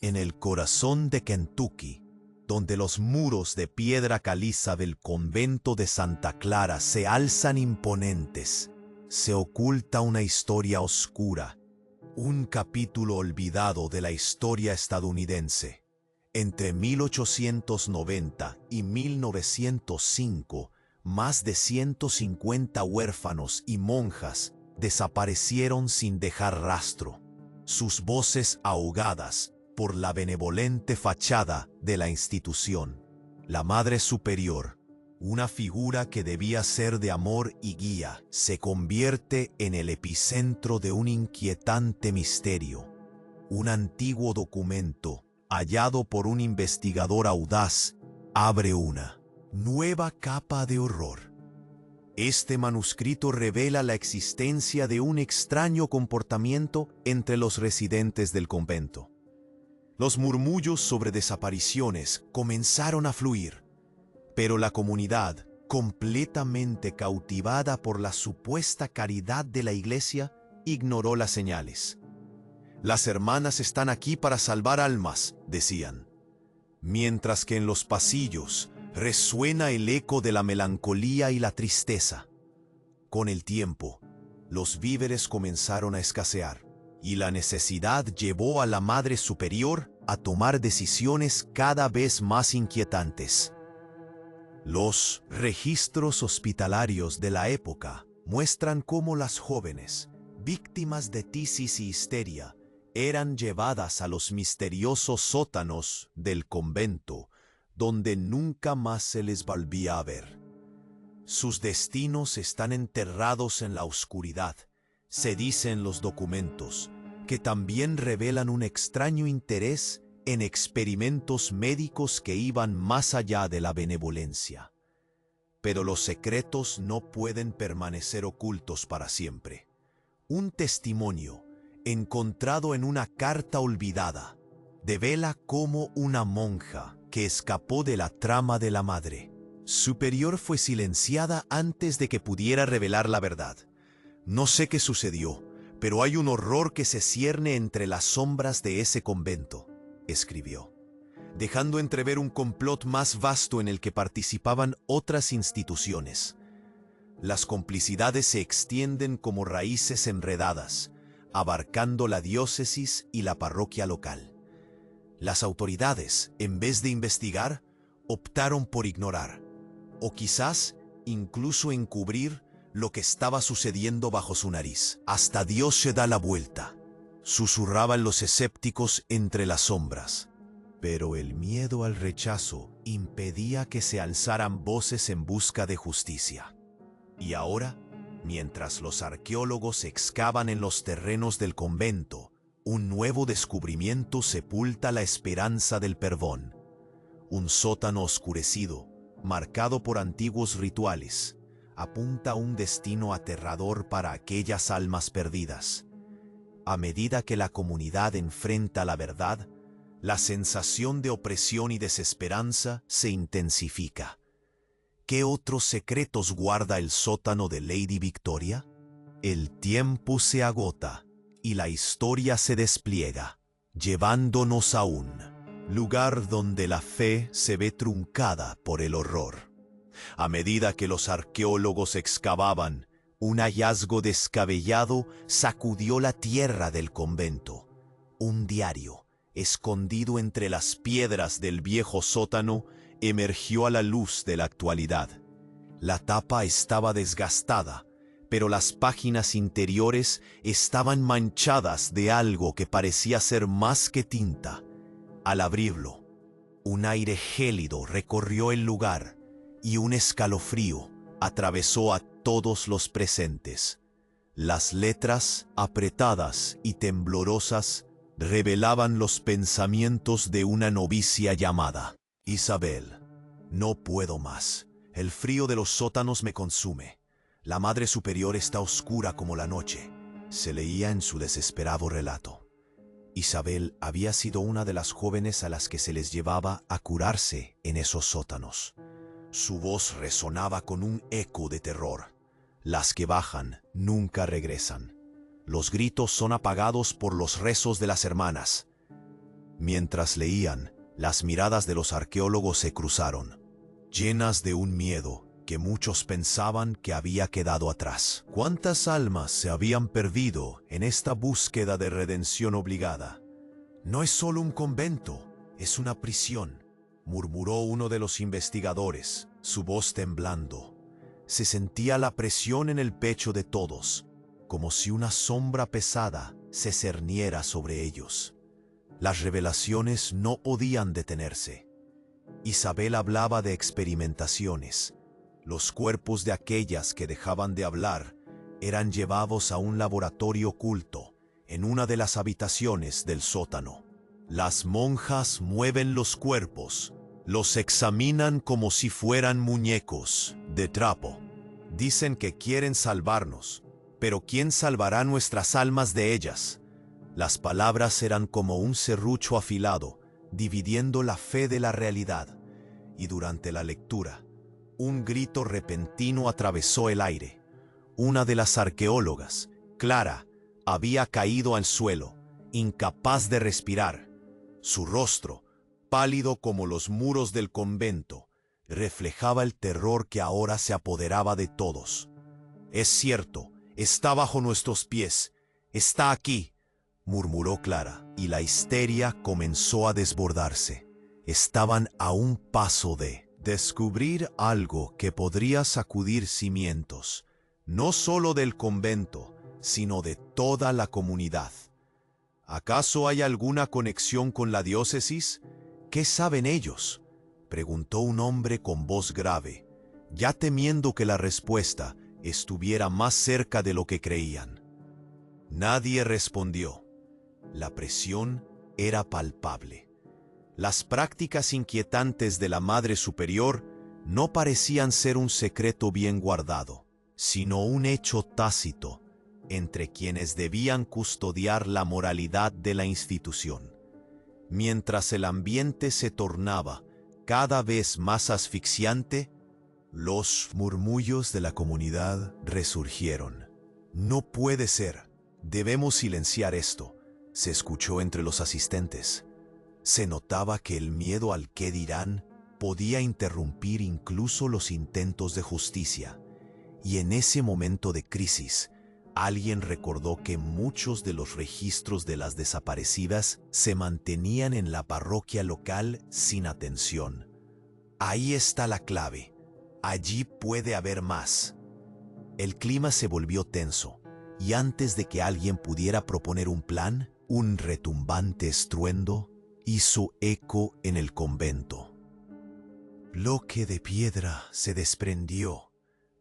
En el corazón de Kentucky, donde los muros de piedra caliza del convento de Santa Clara se alzan imponentes, se oculta una historia oscura, un capítulo olvidado de la historia estadounidense. Entre 1890 y 1905, más de 150 huérfanos y monjas desaparecieron sin dejar rastro, sus voces ahogadas por la benevolente fachada de la institución. La Madre Superior, una figura que debía ser de amor y guía, se convierte en el epicentro de un inquietante misterio. Un antiguo documento, hallado por un investigador audaz, abre una nueva capa de horror. Este manuscrito revela la existencia de un extraño comportamiento entre los residentes del convento. Los murmullos sobre desapariciones comenzaron a fluir, pero la comunidad, completamente cautivada por la supuesta caridad de la iglesia, ignoró las señales. Las hermanas están aquí para salvar almas, decían, mientras que en los pasillos resuena el eco de la melancolía y la tristeza. Con el tiempo, los víveres comenzaron a escasear, y la necesidad llevó a la Madre Superior a tomar decisiones cada vez más inquietantes. Los registros hospitalarios de la época muestran cómo las jóvenes, víctimas de tisis y histeria, eran llevadas a los misteriosos sótanos del convento, donde nunca más se les volvía a ver. Sus destinos están enterrados en la oscuridad, se dice en los documentos, que también revelan un extraño interés en experimentos médicos que iban más allá de la benevolencia. Pero los secretos no pueden permanecer ocultos para siempre. Un testimonio, encontrado en una carta olvidada, devela cómo una monja que escapó de la trama de la Madre Superior fue silenciada antes de que pudiera revelar la verdad. No sé qué sucedió, pero hay un horror que se cierne entre las sombras de ese convento, escribió, dejando entrever un complot más vasto en el que participaban otras instituciones. Las complicidades se extienden como raíces enredadas, abarcando la diócesis y la parroquia local. Las autoridades, en vez de investigar, optaron por ignorar, o quizás incluso encubrir lo que estaba sucediendo bajo su nariz. Hasta Dios se da la vuelta, susurraban los escépticos entre las sombras. Pero el miedo al rechazo impedía que se alzaran voces en busca de justicia. Y ahora, mientras los arqueólogos excavan en los terrenos del convento, un nuevo descubrimiento sepulta la esperanza del Perdón. Un sótano oscurecido, marcado por antiguos rituales, apunta a un destino aterrador para aquellas almas perdidas. A medida que la comunidad enfrenta la verdad, la sensación de opresión y desesperanza se intensifica. ¿Qué otros secretos guarda el sótano de Lady Victoria? El tiempo se agota y la historia se despliega, llevándonos a un lugar donde la fe se ve truncada por el horror. A medida que los arqueólogos excavaban, un hallazgo descabellado sacudió la tierra del convento. Un diario, escondido entre las piedras del viejo sótano, emergió a la luz de la actualidad. La tapa estaba desgastada, pero las páginas interiores estaban manchadas de algo que parecía ser más que tinta. Al abrirlo, un aire gélido recorrió el lugar y un escalofrío atravesó a todos los presentes. Las letras, apretadas y temblorosas, revelaban los pensamientos de una novicia llamada Isabel. No puedo más. El frío de los sótanos me consume. La Madre Superior está oscura como la noche, se leía en su desesperado relato. Isabel había sido una de las jóvenes a las que se les llevaba a curarse en esos sótanos. Su voz resonaba con un eco de terror. Las que bajan nunca regresan. Los gritos son apagados por los rezos de las hermanas. Mientras leían, las miradas de los arqueólogos se cruzaron, llenas de un miedo que muchos pensaban que había quedado atrás. ¿Cuántas almas se habían perdido en esta búsqueda de redención obligada? No es solo un convento, es una prisión, murmuró uno de los investigadores, su voz temblando. Se sentía la presión en el pecho de todos, como si una sombra pesada se cerniera sobre ellos. Las revelaciones no podían detenerse. Isabel hablaba de experimentaciones. Los cuerpos de aquellas que dejaban de hablar eran llevados a un laboratorio oculto en una de las habitaciones del sótano. Las monjas mueven los cuerpos, los examinan como si fueran muñecos de trapo. Dicen que quieren salvarnos, pero ¿quién salvará nuestras almas de ellas? Las palabras eran como un serrucho afilado, dividiendo la fe de la realidad. Y durante la lectura, un grito repentino atravesó el aire. Una de las arqueólogas, Clara, había caído al suelo, incapaz de respirar. Su rostro, pálido como los muros del convento, reflejaba el terror que ahora se apoderaba de todos. «Es cierto, está bajo nuestros pies, está aquí», murmuró Clara, y la histeria comenzó a desbordarse. Estaban a un paso de descubrir algo que podría sacudir cimientos, no solo del convento, sino de toda la comunidad. ¿Acaso hay alguna conexión con la diócesis? ¿Qué saben ellos?, preguntó un hombre con voz grave, ya temiendo que la respuesta estuviera más cerca de lo que creían. Nadie respondió. La presión era palpable. Las prácticas inquietantes de la Madre Superior no parecían ser un secreto bien guardado, sino un hecho tácito entre quienes debían custodiar la moralidad de la institución. Mientras el ambiente se tornaba cada vez más asfixiante, los murmullos de la comunidad resurgieron. «No puede ser. Debemos silenciar esto», se escuchó entre los asistentes. Se notaba que el miedo al qué dirán podía interrumpir incluso los intentos de justicia. Y en ese momento de crisis, alguien recordó que muchos de los registros de las desaparecidas se mantenían en la parroquia local sin atención. Ahí está la clave. Allí puede haber más. El clima se volvió tenso, y antes de que alguien pudiera proponer un plan, un retumbante estruendo hizo eco en el convento. Bloque de piedra se desprendió,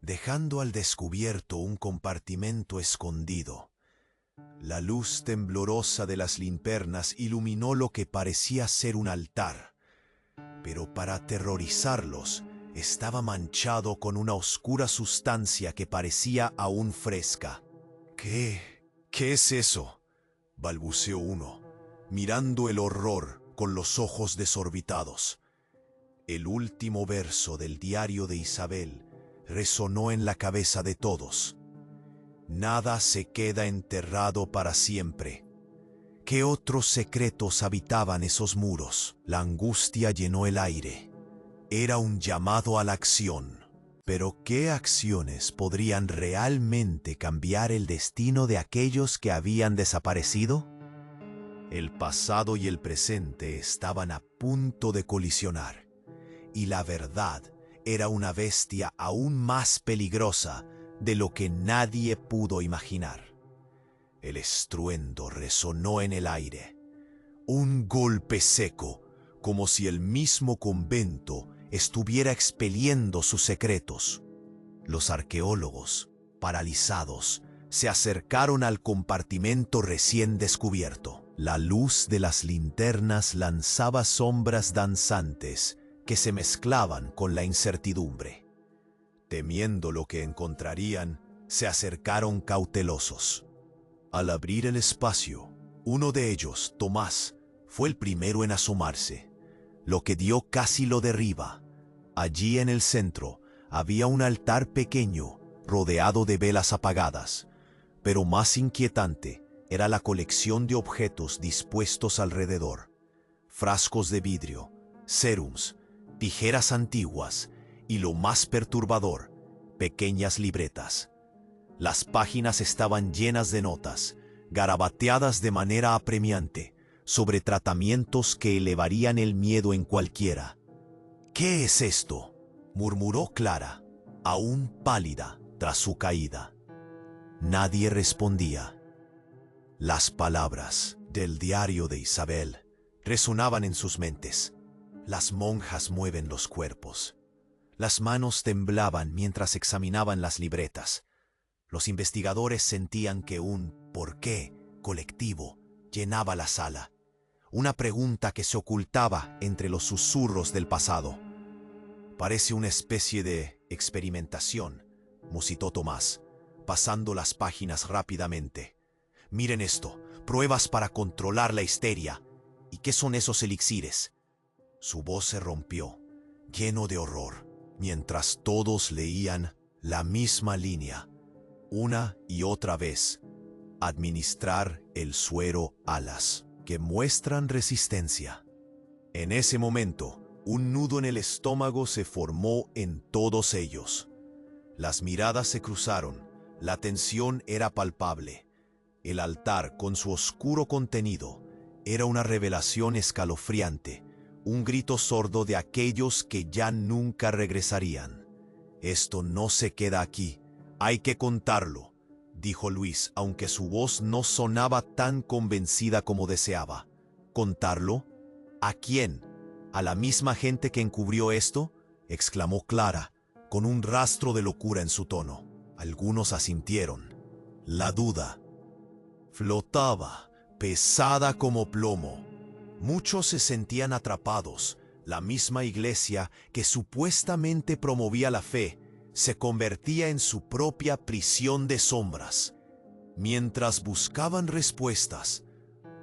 dejando al descubierto un compartimento escondido. La luz temblorosa de las linternas iluminó lo que parecía ser un altar, pero para aterrorizarlos estaba manchado con una oscura sustancia que parecía aún fresca. ¿Qué es eso?, balbuceó uno, mirando el horror con los ojos desorbitados. El último verso del diario de Isabel resonó en la cabeza de todos. Nada se queda enterrado para siempre. ¿Qué otros secretos habitaban esos muros? La angustia llenó el aire. Era un llamado a la acción. Pero ¿qué acciones podrían realmente cambiar el destino de aquellos que habían desaparecido? El pasado y el presente estaban a punto de colisionar, y la verdad era una bestia aún más peligrosa de lo que nadie pudo imaginar. El estruendo resonó en el aire. Un golpe seco, como si el mismo convento estuviera expeliendo sus secretos. Los arqueólogos, paralizados, se acercaron al compartimento recién descubierto. La luz de las linternas lanzaba sombras danzantes que se mezclaban con la incertidumbre. Temiendo lo que encontrarían, se acercaron cautelosos. Al abrir el espacio, uno de ellos, Tomás, fue el primero en asomarse. Lo que dio casi lo derriba. Allí en el centro había un altar pequeño, rodeado de velas apagadas, pero más inquietante era la colección de objetos dispuestos alrededor. frascos de vidrio, sérums, tijeras antiguas y, lo más perturbador, pequeñas libretas. Las páginas estaban llenas de notas, garabateadas de manera apremiante, sobre tratamientos que elevarían el miedo en cualquiera. «¿Qué es esto?», murmuró Clara, aún pálida tras su caída. Nadie respondía. Las palabras del diario de Isabel resonaban en sus mentes. Las monjas mueven los cuerpos. Las manos temblaban mientras examinaban las libretas. Los investigadores sentían que un ¿por qué? Colectivo llenaba la sala. Una pregunta que se ocultaba entre los susurros del pasado. «Parece una especie de experimentación», musitó Tomás, pasando las páginas rápidamente. «Miren esto, pruebas para controlar la histeria. ¿Y qué son esos elixires?». Su voz se rompió, lleno de horror, mientras todos leían la misma línea, una y otra vez. «Administrar el suero alas, que muestran resistencia». En ese momento, un nudo en el estómago se formó en todos ellos. Las miradas se cruzaron, la tensión era palpable. El altar, con su oscuro contenido, era una revelación escalofriante, un grito sordo de aquellos que ya nunca regresarían. «Esto no se queda aquí, hay que contarlo», dijo Luis, aunque su voz no sonaba tan convencida como deseaba. «¿Contarlo? ¿A quién? ¿A la misma gente que encubrió esto?», exclamó Clara, con un rastro de locura en su tono. Algunos asintieron. La duda flotaba, pesada como plomo. Muchos se sentían atrapados. La misma iglesia que supuestamente promovía la fe se convertía en su propia prisión de sombras. Mientras buscaban respuestas,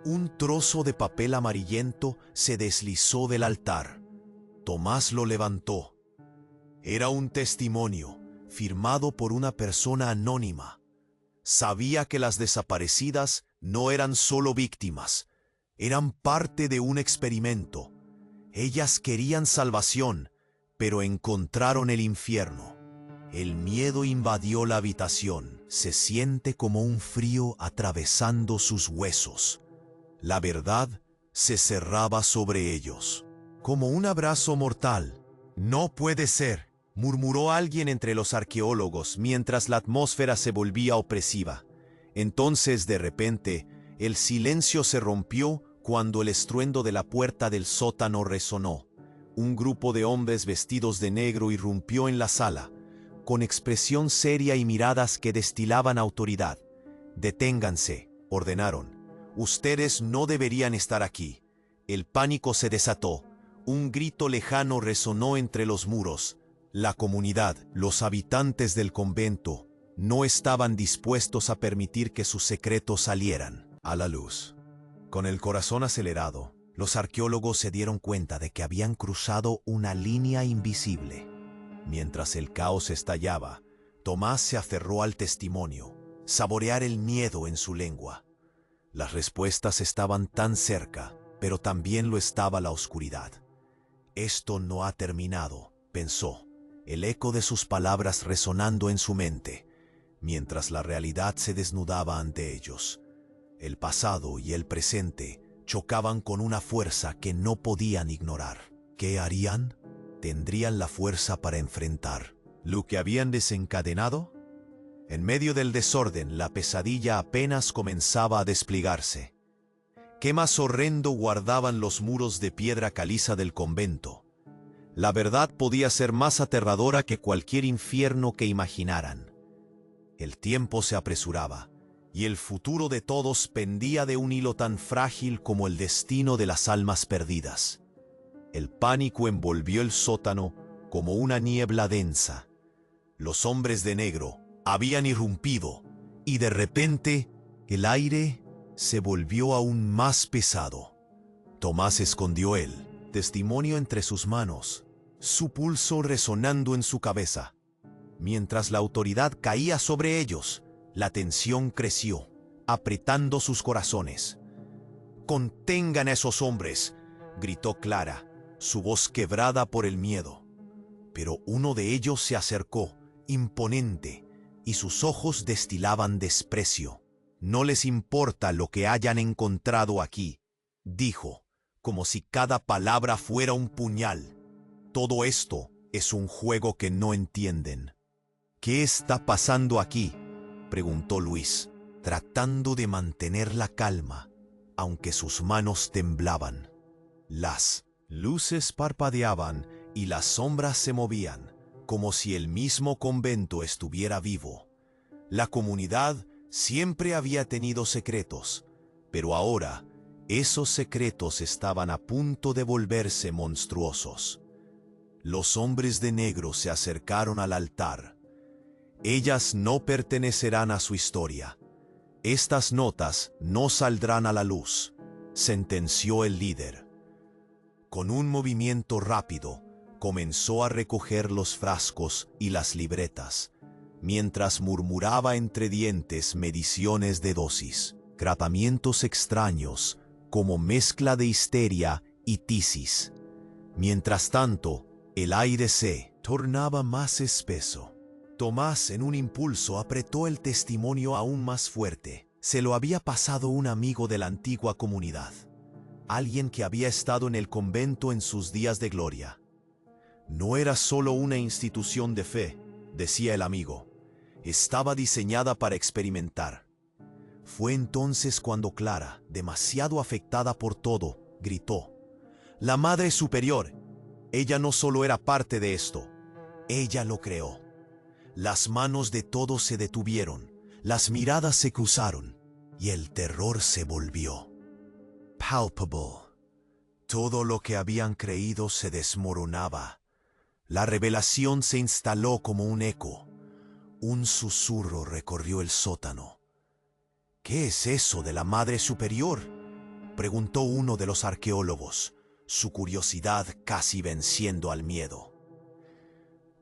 un trozo de papel amarillento se deslizó del altar. Tomás lo levantó. Era un testimonio, firmado por una persona anónima. Sabía que las desaparecidas no eran solo víctimas, eran parte de un experimento. Ellas querían salvación, pero encontraron el infierno. El miedo invadió la habitación. Se siente como un frío atravesando sus huesos. La verdad se cerraba sobre ellos, como un abrazo mortal. «No puede ser», murmuró alguien entre los arqueólogos mientras la atmósfera se volvía opresiva. Entonces, de repente, el silencio se rompió cuando el estruendo de la puerta del sótano resonó. Un grupo de hombres vestidos de negro irrumpió en la sala, con expresión seria y miradas que destilaban autoridad. «Deténganse», ordenaron. «Ustedes no deberían estar aquí». El pánico se desató. Un grito lejano resonó entre los muros. La comunidad, los habitantes del convento, no estaban dispuestos a permitir que sus secretos salieran a la luz. Con el corazón acelerado, los arqueólogos se dieron cuenta de que habían cruzado una línea invisible. Mientras el caos estallaba, Tomás se aferró al testimonio, saborear el miedo en su lengua. Las respuestas estaban tan cerca, pero también lo estaba la oscuridad. «Esto no ha terminado», pensó, el eco de sus palabras resonando en su mente, mientras la realidad se desnudaba ante ellos. El pasado y el presente chocaban con una fuerza que no podían ignorar. ¿Qué harían? ¿Tendrían la fuerza para enfrentar lo que habían desencadenado? En medio del desorden, la pesadilla apenas comenzaba a desplegarse. ¿Qué más horrendo guardaban los muros de piedra caliza del convento? La verdad podía ser más aterradora que cualquier infierno que imaginaran. El tiempo se apresuraba, y el futuro de todos pendía de un hilo tan frágil como el destino de las almas perdidas. El pánico envolvió el sótano como una niebla densa. Los hombres de negro habían irrumpido, y de repente el aire se volvió aún más pesado. Tomás escondió el testimonio entre sus manos, su pulso resonando en su cabeza. Mientras la autoridad caía sobre ellos, la tensión creció, apretando sus corazones. «Contengan a esos hombres. gritó Clara, su voz quebrada por el miedo. Pero uno de ellos se acercó, imponente, y sus ojos destilaban desprecio. «No les importa lo que hayan encontrado aquí», dijo, como si cada palabra fuera un puñal. «Todo esto es un juego que no entienden». «¿Qué está pasando aquí?», preguntó Luis, tratando de mantener la calma, aunque sus manos temblaban. Las luces parpadeaban y las sombras se movían, como si el mismo convento estuviera vivo. La comunidad siempre había tenido secretos, pero ahora esos secretos estaban a punto de volverse monstruosos. Los hombres de negro se acercaron al altar. «Ellas no pertenecerán a su historia. Estas notas no saldrán a la luz», sentenció el líder. Con un movimiento rápido, comenzó a recoger los frascos y las libretas, mientras murmuraba entre dientes mediciones de dosis, tratamientos extraños, como mezcla de histeria y tisis. Mientras tanto, el aire se tornaba más espeso. Tomás, en un impulso, apretó el testimonio aún más fuerte. Se lo había pasado un amigo de la antigua comunidad, alguien que había estado en el convento en sus días de gloria. «No era solo una institución de fe», decía el amigo. «Estaba diseñada para experimentar». Fue entonces cuando Clara, demasiado afectada por todo, gritó: «La Madre Superior! Ella no solo era parte de esto, ella lo creó». Las manos de todos se detuvieron, las miradas se cruzaron, y el terror se volvió palpable. Todo lo que habían creído se desmoronaba. La revelación se instaló como un eco. Un susurro recorrió el sótano. «¿Qué es eso de la Madre Superior?», preguntó uno de los arqueólogos, su curiosidad casi venciendo al miedo.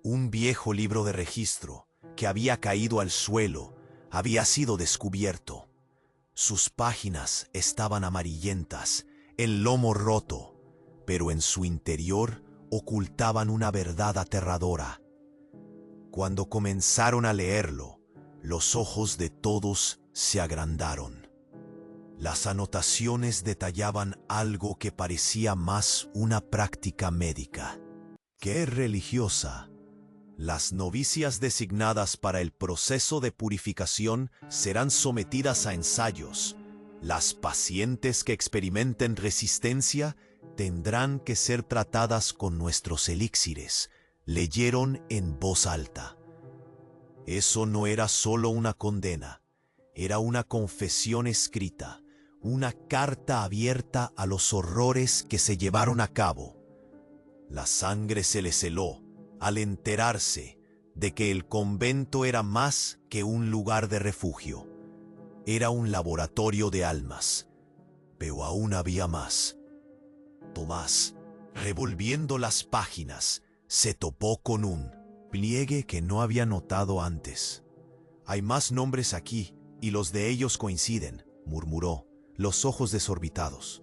Un viejo libro de registro, que había caído al suelo, había sido descubierto. Sus páginas estaban amarillentas, el lomo roto, pero en su interior ocultaban una verdad aterradora. Cuando comenzaron a leerlo, los ojos de todos se agrandaron. Las anotaciones detallaban algo que parecía más una práctica médica que religiosa. Las novicias designadas para el proceso de purificación serán sometidas a ensayos. Las pacientes que experimenten resistencia tendrán que ser tratadas con nuestros elixires, leyeron en voz alta. Eso no era solo una condena, era una confesión escrita, una carta abierta a los horrores que se llevaron a cabo. La sangre se les heló al enterarse de que el convento era más que un lugar de refugio. Era un laboratorio de almas, pero aún había más. Tomás, revolviendo las páginas, se topó con un pliegue que no había notado antes. «Hay más nombres aquí, y los de ellos coinciden», murmuró, los ojos desorbitados.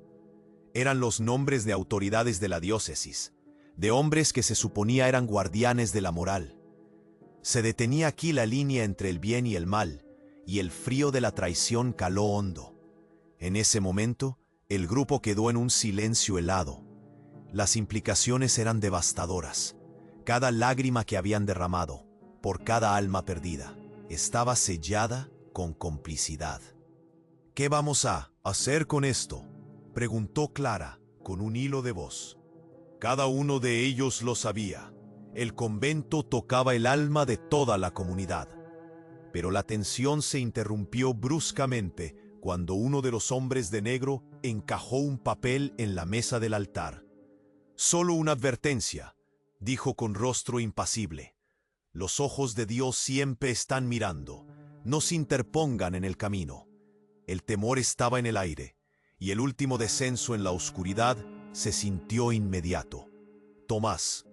Eran los nombres de autoridades de la diócesis, de hombres que se suponía eran guardianes de la moral. Se detenía aquí la línea entre el bien y el mal, y el frío de la traición caló hondo. En ese momento, el grupo quedó en un silencio helado. Las implicaciones eran devastadoras. Cada lágrima que habían derramado, por cada alma perdida, estaba sellada con complicidad. «¿Qué vamos a hacer con esto?», preguntó Clara, con un hilo de voz. Cada uno de ellos lo sabía. El convento tocaba el alma de toda la comunidad. Pero la tensión se interrumpió bruscamente cuando uno de los hombres de negro encajó un papel en la mesa del altar. «Solo una advertencia», dijo con rostro impasible. «Los ojos de Dios siempre están mirando. No se interpongan en el camino». El temor estaba en el aire, y el último descenso en la oscuridad se sintió inmediato. Tomás,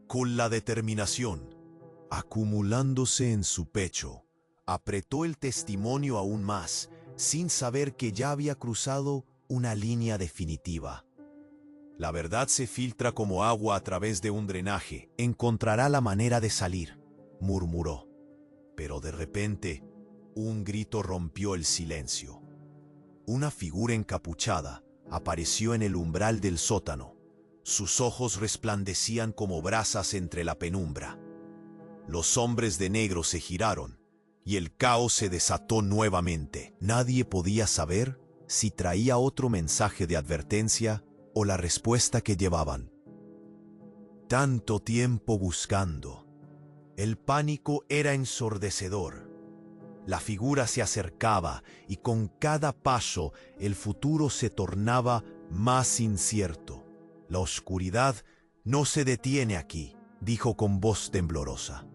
con la determinación acumulándose en su pecho, apretó el testimonio aún más, sin saber que ya había cruzado una línea definitiva. La verdad se filtra como agua a través de un drenaje. Encontrará la manera de salir, murmuró. Pero de repente, un grito rompió el silencio. Una figura encapuchada apareció en el umbral del sótano. Sus ojos resplandecían como brasas entre la penumbra. Los hombres de negro se giraron y el caos se desató nuevamente. Nadie podía saber si traía otro mensaje de advertencia o la respuesta que llevaban. Tanto tiempo buscando. El pánico era ensordecedor. La figura se acercaba y con cada paso el futuro se tornaba más incierto. La oscuridad no se detiene aquí, dijo con voz temblorosa.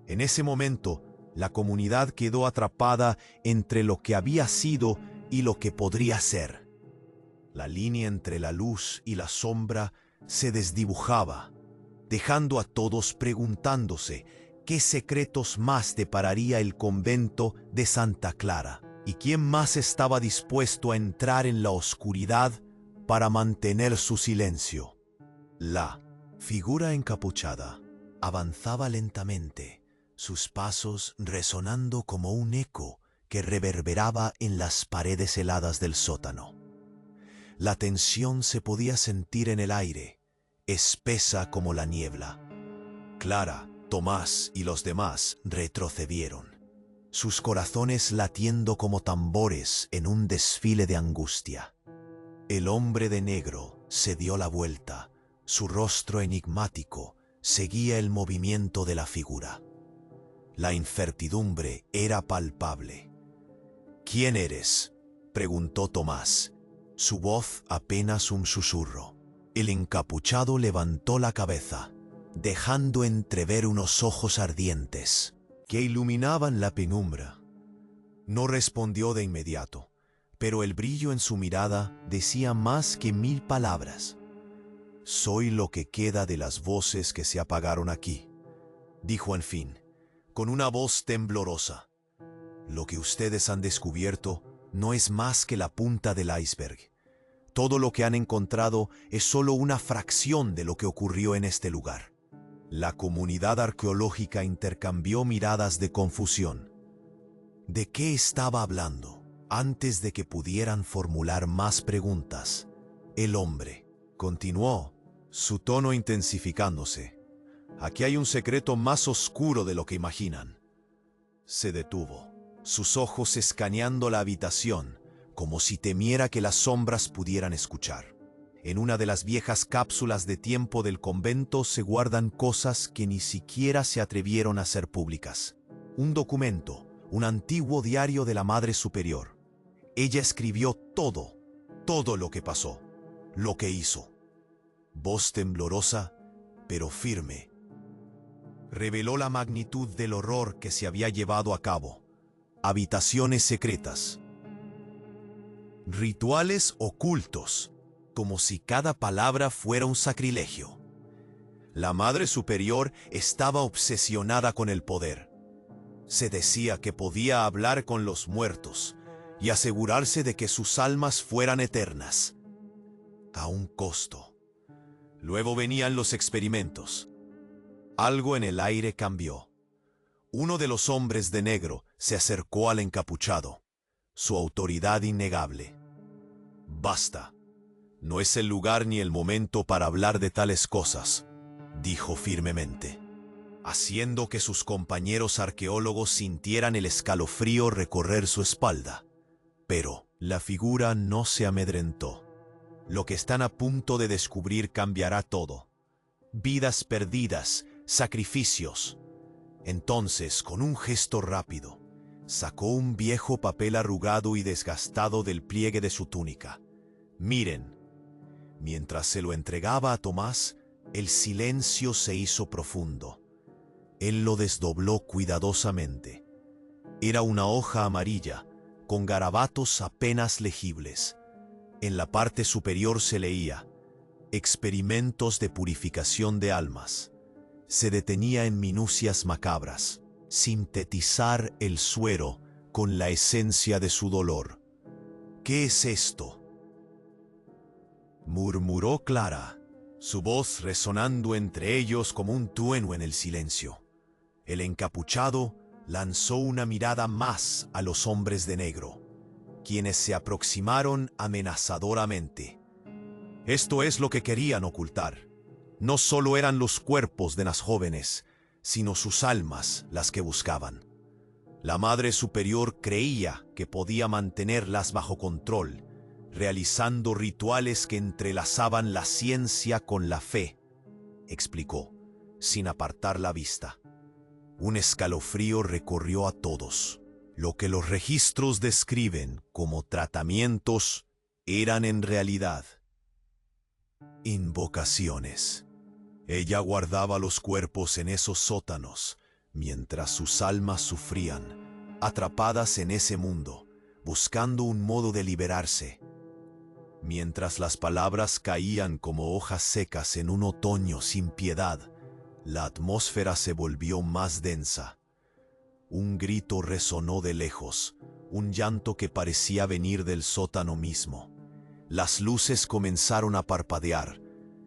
En ese momento, la comunidad quedó atrapada entre lo que había sido y lo que podría ser. La línea entre la luz y la sombra se desdibujaba, dejando a todos preguntándose qué secretos más depararía el convento de Santa Clara y quién más estaba dispuesto a entrar en la oscuridad para mantener su silencio. La figura encapuchada avanzaba lentamente, sus pasos resonando como un eco que reverberaba en las paredes heladas del sótano. La tensión se podía sentir en el aire, espesa como la niebla. Clara, Tomás y los demás retrocedieron, sus corazones latiendo como tambores en un desfile de angustia. El hombre de negro se dio la vuelta, su rostro enigmático seguía el movimiento de la figura. La incertidumbre era palpable. ¿Quién eres?, preguntó Tomás, su voz apenas un susurro. El encapuchado levantó la cabeza, dejando entrever unos ojos ardientes que iluminaban la penumbra. No respondió de inmediato, pero el brillo en su mirada decía más que 1000 palabras. «Soy lo que queda de las voces que se apagaron aquí», dijo en fin, con una voz temblorosa. «Lo que ustedes han descubierto no es más que la punta del iceberg. Todo lo que han encontrado es solo una fracción de lo que ocurrió en este lugar». La comunidad arqueológica intercambió miradas de confusión. ¿De qué estaba hablando? Antes de que pudieran formular más preguntas, el hombre continuó, su tono intensificándose. «Aquí hay un secreto más oscuro de lo que imaginan». Se detuvo, sus ojos escaneando la habitación, como si temiera que las sombras pudieran escuchar. En una de las viejas cápsulas de tiempo del convento se guardan cosas que ni siquiera se atrevieron a ser públicas. Un documento, un antiguo diario de la Madre Superior. Ella escribió todo lo que pasó, lo que hizo. Voz temblorosa, pero firme. Reveló la magnitud del horror que se había llevado a cabo. Habitaciones secretas. Rituales ocultos, como si cada palabra fuera un sacrilegio. La Madre Superior estaba obsesionada con el poder. Se decía que podía hablar con los muertos y asegurarse de que sus almas fueran eternas. A un costo. Luego venían los experimentos. Algo en el aire cambió. Uno de los hombres de negro se acercó al encapuchado. Su autoridad innegable. «Basta. No es el lugar ni el momento para hablar de tales cosas», dijo firmemente, haciendo que sus compañeros arqueólogos sintieran el escalofrío recorrer su espalda. Pero la figura no se amedrentó. Lo que están a punto de descubrir cambiará todo. Vidas perdidas, sacrificios. Entonces, con un gesto rápido, sacó un viejo papel arrugado y desgastado del pliegue de su túnica. «Miren». Mientras se lo entregaba a Tomás, el silencio se hizo profundo. Él lo desdobló cuidadosamente. Era una hoja amarilla, con garabatos apenas legibles. En la parte superior se leía: «Experimentos de purificación de almas». Se detenía en minucias macabras. Sintetizar el suero con la esencia de su dolor. «¿Qué es esto?». murmuró Clara, su voz resonando entre ellos como un trueno en el silencio. El encapuchado lanzó una mirada más a los hombres de negro, quienes se aproximaron amenazadoramente. Esto es lo que querían ocultar. No solo eran los cuerpos de las jóvenes, sino sus almas las que buscaban. La Madre Superior creía que podía mantenerlas bajo control, realizando rituales que entrelazaban la ciencia con la fe, explicó, sin apartar la vista. Un escalofrío recorrió a todos. Lo que los registros describen como tratamientos eran en realidad invocaciones. Ella guardaba los cuerpos en esos sótanos, mientras sus almas sufrían, atrapadas en ese mundo, buscando un modo de liberarse. Mientras las palabras caían como hojas secas en un otoño sin piedad, la atmósfera se volvió más densa. Un grito resonó de lejos, un llanto que parecía venir del sótano mismo. Las luces comenzaron a parpadear,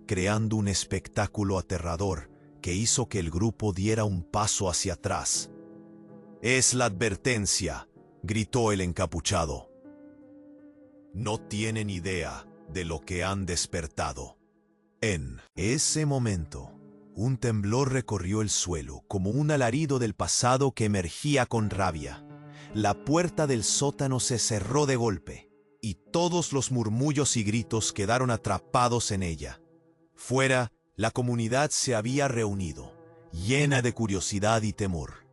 creando un espectáculo aterrador que hizo que el grupo diera un paso hacia atrás. «Es la advertencia», gritó el encapuchado. «No tienen idea de lo que han despertado». En ese momento, un temblor recorrió el suelo, como un alarido del pasado que emergía con rabia. La puerta del sótano se cerró de golpe, y todos los murmullos y gritos quedaron atrapados en ella. Fuera, la comunidad se había reunido, llena de curiosidad y temor.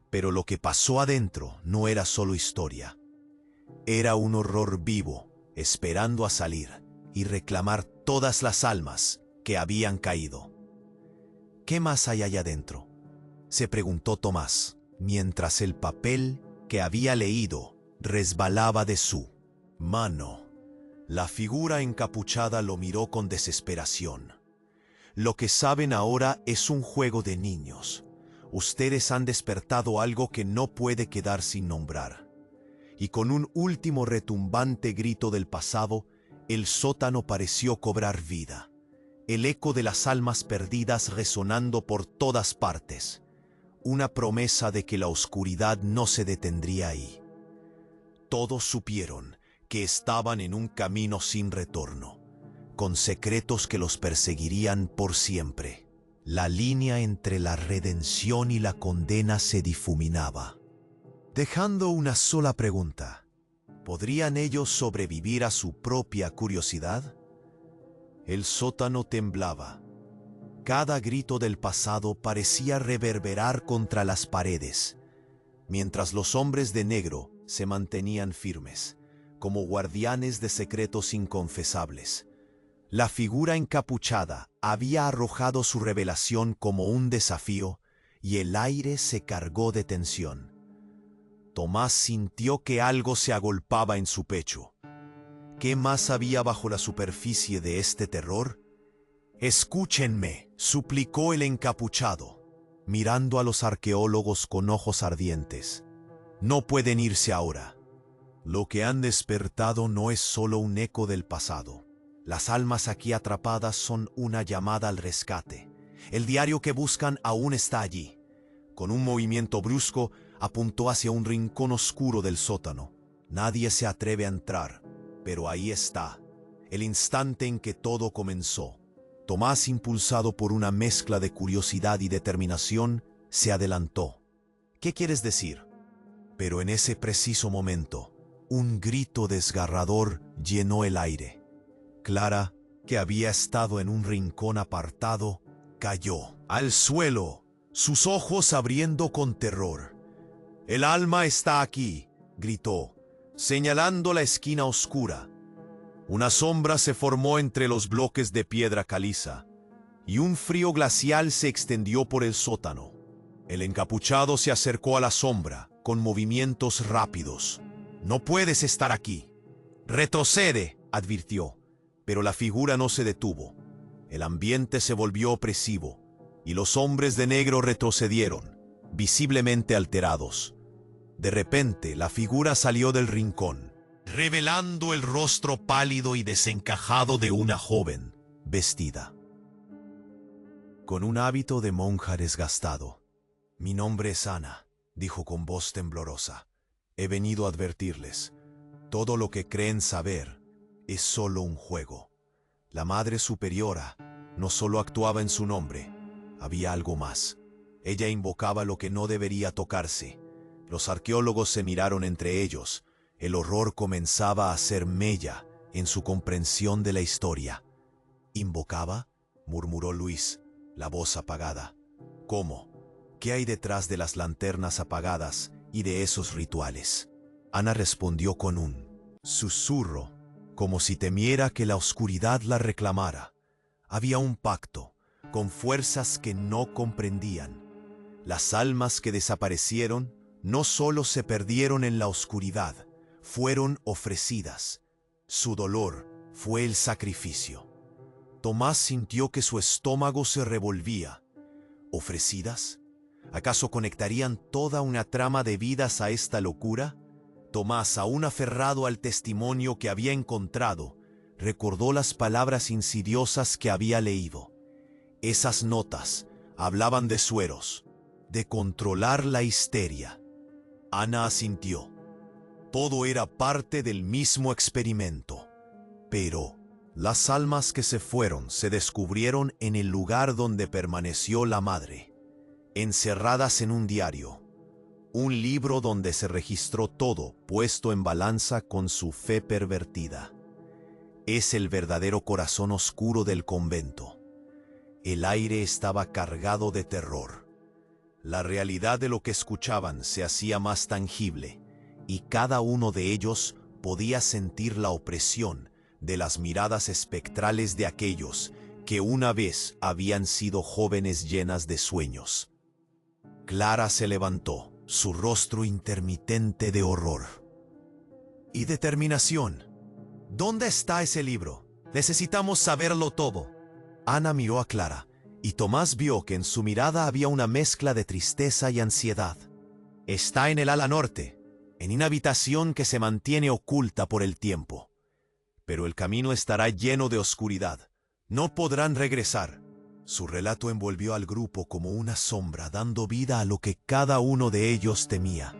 Pero lo que pasó adentro no era solo historia. Era un horror vivo, esperando a salir y reclamar todas las almas que habían caído. «¿Qué más hay allá adentro?», se preguntó Tomás, mientras el papel que había leído resbalaba de su mano. La figura encapuchada lo miró con desesperación. «Lo que saben ahora es un juego de niños. Ustedes han despertado algo que no puede quedar sin nombrar». Y con un último retumbante grito del pasado, el sótano pareció cobrar vida. El eco de las almas perdidas resonando por todas partes. Una promesa de que la oscuridad no se detendría ahí. Todos supieron que estaban en un camino sin retorno, con secretos que los perseguirían por siempre. La línea entre la redención y la condena se difuminaba, dejando una sola pregunta: ¿podrían ellos sobrevivir a su propia curiosidad? El sótano temblaba. Cada grito del pasado parecía reverberar contra las paredes, mientras los hombres de negro se mantenían firmes, como guardianes de secretos inconfesables. La figura encapuchada había arrojado su revelación como un desafío, y el aire se cargó de tensión. Tomás sintió que algo se agolpaba en su pecho. ¿Qué más había bajo la superficie de este terror? «Escúchenme», suplicó el encapuchado, mirando a los arqueólogos con ojos ardientes. «No pueden irse ahora. Lo que han despertado no es solo un eco del pasado. Las almas aquí atrapadas son una llamada al rescate. El diario que buscan aún está allí». Con un movimiento brusco, apuntó hacia un rincón oscuro del sótano. Nadie se atreve a entrar, pero ahí está, el instante en que todo comenzó. Tomás, impulsado por una mezcla de curiosidad y determinación, se adelantó. «¿Qué quieres decir?». Pero en ese preciso momento, un grito desgarrador llenó el aire. Clara, que había estado en un rincón apartado, cayó al suelo, sus ojos abriendo con terror. «El alma está aquí», gritó, señalando la esquina oscura. Una sombra se formó entre los bloques de piedra caliza, y un frío glacial se extendió por el sótano. El encapuchado se acercó a la sombra, con movimientos rápidos. «No puedes estar aquí». «Retrocede», advirtió, pero la figura no se detuvo. El ambiente se volvió opresivo, y los hombres de negro retrocedieron, visiblemente alterados. De repente, la figura salió del rincón. revelando el rostro pálido y desencajado de una joven vestida con un hábito de monja desgastado. «Mi nombre es Ana», dijo con voz temblorosa. «He venido a advertirles. Todo lo que creen saber es solo un juego. La Madre Superiora no solo actuaba en su nombre, había algo más. Ella invocaba lo que no debería tocarse. Los arqueólogos se miraron entre ellos. El horror comenzaba a hacer mella en su comprensión de la historia. «¿Invocaba?», murmuró Luis, la voz apagada. «¿Cómo? ¿Qué hay detrás de las lanternas apagadas y de esos rituales?». Ana respondió con un susurro, como si temiera que la oscuridad la reclamara. Había un pacto, con fuerzas que no comprendían. Las almas que desaparecieron no solo se perdieron en la oscuridad, fueron ofrecidas. Su dolor fue el sacrificio. Tomás sintió que su estómago se revolvía. ¿Ofrecidas? ¿Acaso conectarían toda una trama de vidas a esta locura? Tomás, aún aferrado al testimonio que había encontrado, recordó las palabras insidiosas que había leído. Esas notas hablaban de sueros, de controlar la histeria. Ana asintió. Todo era parte del mismo experimento. Pero las almas que se fueron se descubrieron en el lugar donde permaneció la madre, encerradas en un diario, un libro donde se registró todo puesto en balanza con su fe pervertida. Es el verdadero corazón oscuro del convento. El aire estaba cargado de terror. La realidad de lo que escuchaban se hacía más tangible, y cada uno de ellos podía sentir la opresión de las miradas espectrales de aquellos que una vez habían sido jóvenes llenas de sueños. Clara se levantó, su rostro intermitente de horror y determinación. «¿Dónde está ese libro? Necesitamos saberlo todo». Ana miró a Clara, y Tomás vio que en su mirada había una mezcla de tristeza y ansiedad. «Está en el ala norte, en una habitación que se mantiene oculta por el tiempo. Pero el camino estará lleno de oscuridad. No podrán regresar». Su relato envolvió al grupo como una sombra, dando vida a lo que cada uno de ellos temía.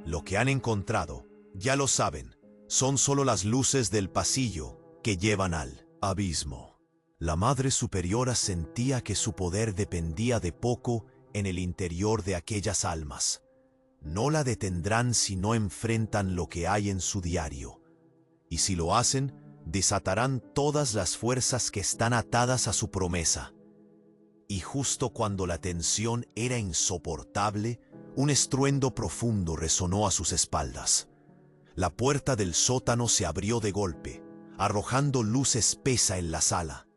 «Lo que han encontrado, ya lo saben, son solo las luces del pasillo que llevan al abismo». La Madre Superiora sentía que su poder dependía de poco en el interior de aquellas almas. No la detendrán si no enfrentan lo que hay en su diario. Y si lo hacen, desatarán todas las fuerzas que están atadas a su promesa. Y justo cuando la tensión era insoportable, un estruendo profundo resonó a sus espaldas. La puerta del sótano se abrió de golpe, arrojando luz espesa en la sala.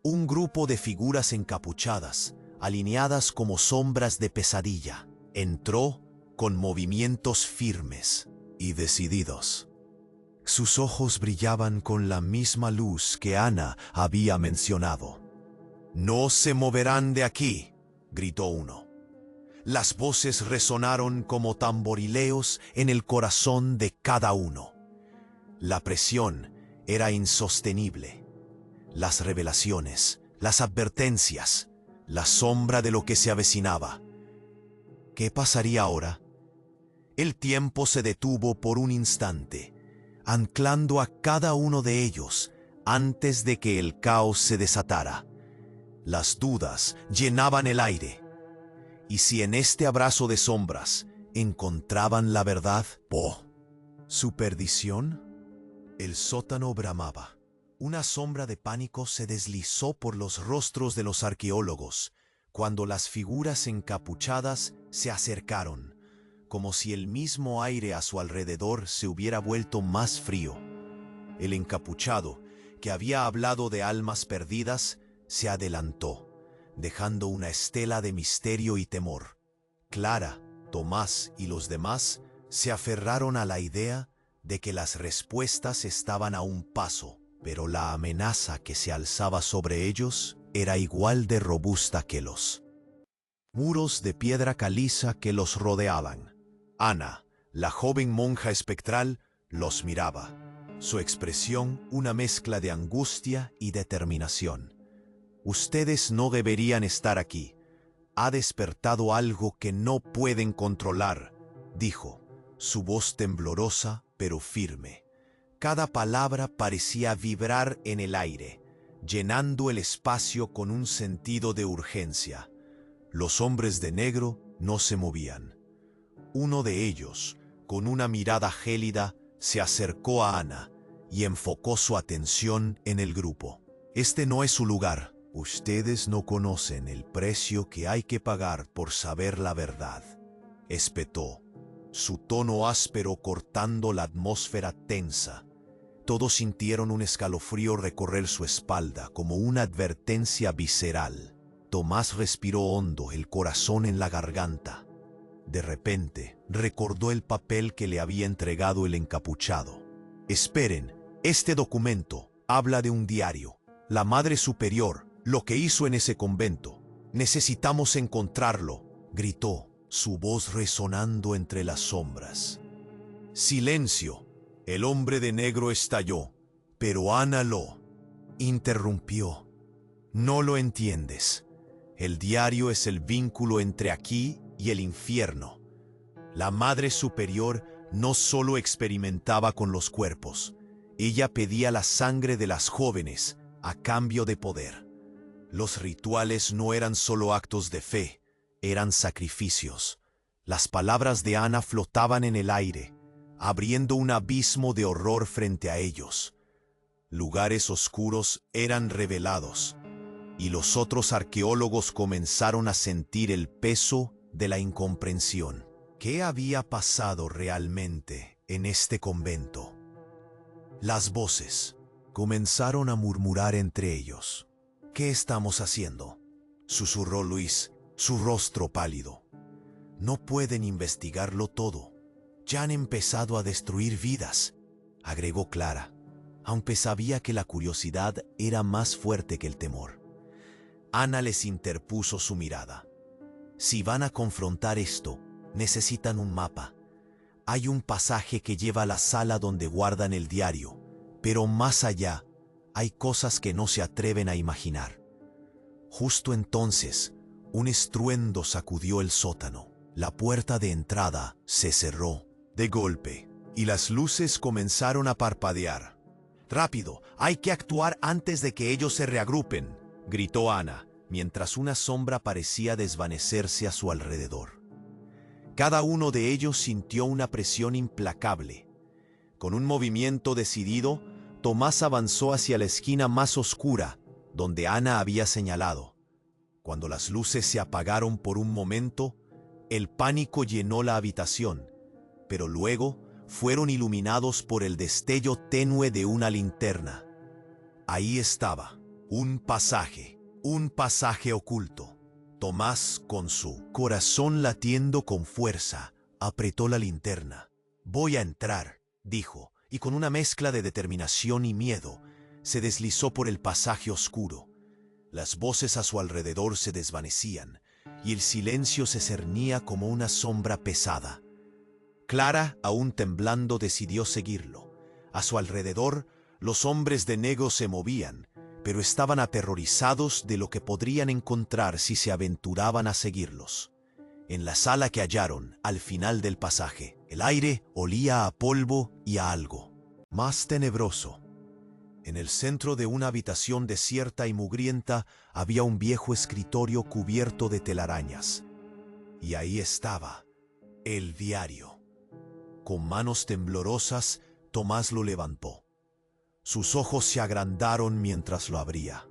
Un grupo de figuras encapuchadas, alineadas como sombras de pesadilla, entró con movimientos firmes y decididos. Sus ojos brillaban con la misma luz que Ana había mencionado. «No se moverán de aquí», gritó uno. Las voces resonaron como tamborileos en el corazón de cada uno. La presión era insostenible. Las revelaciones, las advertencias, la sombra de lo que se avecinaba. ¿Qué pasaría ahora? El tiempo se detuvo por un instante, anclando a cada uno de ellos antes de que el caos se desatara. Las dudas llenaban el aire. Y si en este abrazo de sombras encontraban la verdad, ¿su perdición? El sótano bramaba. Una sombra de pánico se deslizó por los rostros de los arqueólogos cuando las figuras encapuchadas se acercaron, como si el mismo aire a su alrededor se hubiera vuelto más frío. El encapuchado, que había hablado de almas perdidas, se adelantó, dejando una estela de misterio y temor. Clara, Tomás y los demás se aferraron a la idea de que las respuestas estaban a un paso, pero la amenaza que se alzaba sobre ellos era igual de robusta que los muros de piedra caliza que los rodeaban. Ana, la joven monja espectral, Los miraba. Su expresión una mezcla de angustia y determinación. Ustedes no deberían estar aquí. Ha despertado algo que no pueden controlar, dijo, su voz temblorosa pero firme. Cada palabra parecía vibrar en el aire, llenando el espacio con un sentido de urgencia. Los hombres de negro no se movían. Uno de ellos, con una mirada gélida, se acercó a Ana y enfocó su atención en el grupo. Este no es su lugar. Ustedes no conocen el precio que hay que pagar por saber la verdad, espetó, su tono áspero cortando la atmósfera tensa. Todos sintieron un escalofrío recorrer su espalda como una advertencia visceral. Tomás respiró hondo, el corazón en la garganta. De repente, recordó el papel que le había entregado el encapuchado. Esperen, este documento habla de un diario. La Madre Superior, lo que hizo en ese convento. Necesitamos encontrarlo, gritó, su voz resonando entre las sombras. Silencio. El hombre de negro estalló, pero Ana lo interrumpió. No lo entiendes. El diario es el vínculo entre aquí y el infierno. La Madre Superior no solo experimentaba con los cuerpos, ella pedía la sangre de las jóvenes a cambio de poder. Los rituales no eran solo actos de fe, eran sacrificios. Las palabras de Ana flotaban en el aire, abriendo un abismo de horror frente a ellos. Lugares oscuros eran revelados, y los otros arqueólogos comenzaron a sentir el peso de la incomprensión. ¿Qué había pasado realmente en este convento? Las voces comenzaron a murmurar entre ellos. ¿Qué estamos haciendo?, susurró Luis, su rostro pálido. No pueden investigarlo todo. Ya han empezado a destruir vidas, agregó Clara, aunque sabía que la curiosidad era más fuerte que el temor. Ana les interpuso su mirada. Si van a confrontar esto, necesitan un mapa. Hay un pasaje que lleva a la sala donde guardan el diario, pero más allá, hay cosas que no se atreven a imaginar. Justo entonces, un estruendo sacudió el sótano. La puerta de entrada se cerró de golpe, y las luces comenzaron a parpadear. «Rápido, hay que actuar antes de que ellos se reagrupen», gritó Ana, mientras una sombra parecía desvanecerse a su alrededor. Cada uno de ellos sintió una presión implacable. Con un movimiento decidido, Tomás avanzó hacia la esquina más oscura, donde Ana había señalado. Cuando las luces se apagaron por un momento, el pánico llenó la habitación, pero luego fueron iluminados por el destello tenue de una linterna. Ahí estaba, un pasaje oculto. Tomás, con su corazón latiendo con fuerza, apretó la linterna. «Voy a entrar», dijo, y con una mezcla de determinación y miedo, se deslizó por el pasaje oscuro. Las voces a su alrededor se desvanecían, y el silencio se cernía como una sombra pesada. Clara, aún temblando, decidió seguirlo. A su alrededor, los hombres de negro se movían, pero estaban aterrorizados de lo que podrían encontrar si se aventuraban a seguirlos. En la sala que hallaron, al final del pasaje, el aire olía a polvo y a algo más tenebroso. En el centro de una habitación desierta y mugrienta había un viejo escritorio cubierto de telarañas. Y ahí estaba, el diario. Con manos temblorosas, Tomás lo levantó. Sus ojos se agrandaron mientras lo abría.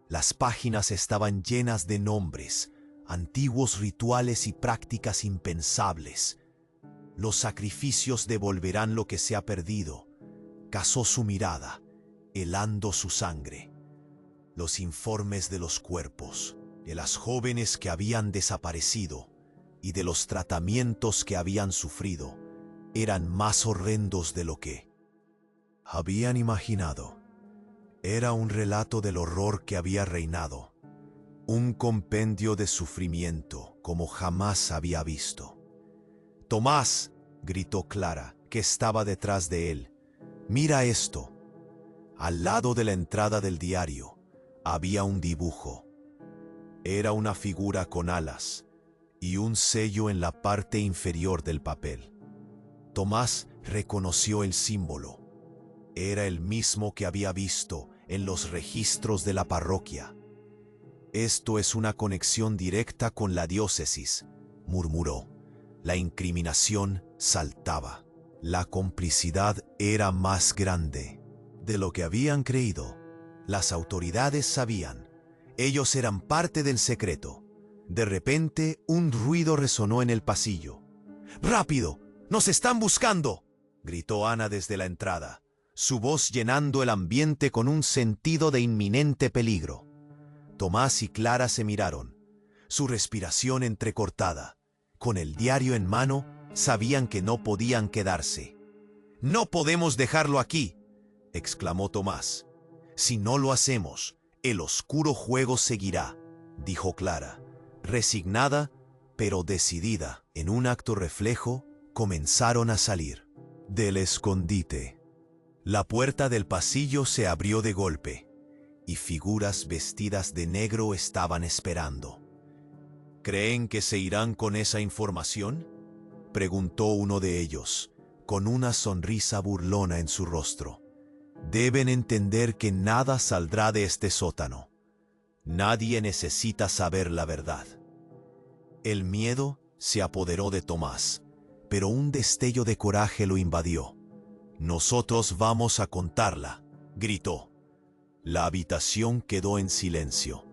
Las páginas estaban llenas de nombres, antiguos rituales y prácticas impensables. Los sacrificios devolverán lo que se ha perdido. Cazó su mirada, helando su sangre. Los informes de los cuerpos, de las jóvenes que habían desaparecido y de los tratamientos que habían sufrido, eran más horrendos de lo que habían imaginado. Era un relato del horror que había reinado, un compendio de sufrimiento como jamás había visto. «Tomás», gritó Clara, que estaba detrás de él. «Mira esto». Al lado de la entrada del diario había un dibujo. Era una figura con alas y un sello en la parte inferior del papel. Tomás reconoció el símbolo. Era el mismo que había visto en los registros de la parroquia. «Esto es una conexión directa con la diócesis», murmuró. La incriminación saltaba. La complicidad era más grande de lo que habían creído. Las autoridades sabían. Ellos eran parte del secreto. De repente, un ruido resonó en el pasillo. «¡Rápido! ¡Nos están buscando!», gritó Ana desde la entrada, su voz llenando el ambiente con un sentido de inminente peligro. Tomás y Clara se miraron, su respiración entrecortada. Con el diario en mano, sabían que no podían quedarse. «No podemos dejarlo aquí», exclamó Tomás. «Si no lo hacemos, el oscuro juego seguirá», dijo Clara, resignada pero decidida. En un acto reflejo, comenzaron a salir del escondite. La puerta del pasillo se abrió de golpe y figuras vestidas de negro estaban esperando. «¿Creen que se irán con esa información?», preguntó uno de ellos, con una sonrisa burlona en su rostro. «Deben entender que nada saldrá de este sótano. Nadie necesita saber la verdad». El miedo se apoderó de Tomás, pero un destello de coraje lo invadió. «Nosotros vamos a contarla», gritó. La habitación quedó en silencio,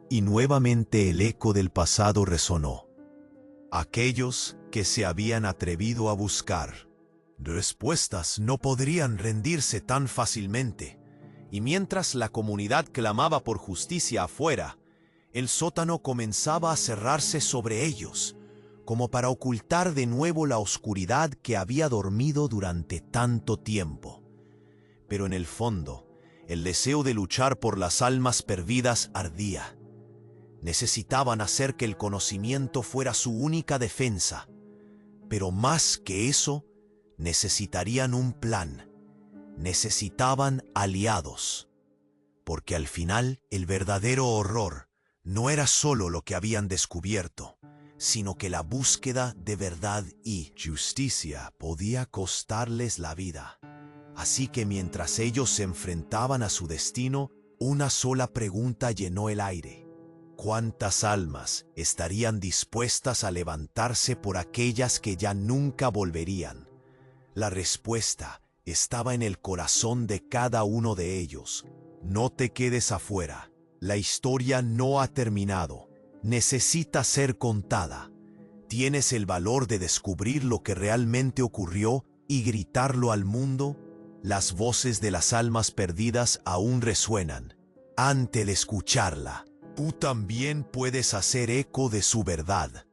y nuevamente el eco del pasado resonó. Aquellos que se habían atrevido a buscar respuestas no podrían rendirse tan fácilmente, y mientras la comunidad clamaba por justicia afuera, el sótano comenzaba a cerrarse sobre ellos, como para ocultar de nuevo la oscuridad que había dormido durante tanto tiempo. Pero en el fondo, el deseo de luchar por las almas perdidas ardía. Necesitaban hacer que el conocimiento fuera su única defensa, pero más que eso, necesitarían un plan. Necesitaban aliados, porque al final el verdadero horror no era solo lo que habían descubierto, sino que la búsqueda de verdad y justicia podía costarles la vida. Así que mientras ellos se enfrentaban a su destino, una sola pregunta llenó el aire. ¿Cuántas almas estarían dispuestas a levantarse por aquellas que ya nunca volverían? La respuesta estaba en el corazón de cada uno de ellos. No te quedes afuera. La historia no ha terminado. Necesita ser contada. ¿Tienes el valor de descubrir lo que realmente ocurrió y gritarlo al mundo? Las voces de las almas perdidas aún resuenan. Ante el escucharla, tú también puedes hacer eco de su verdad.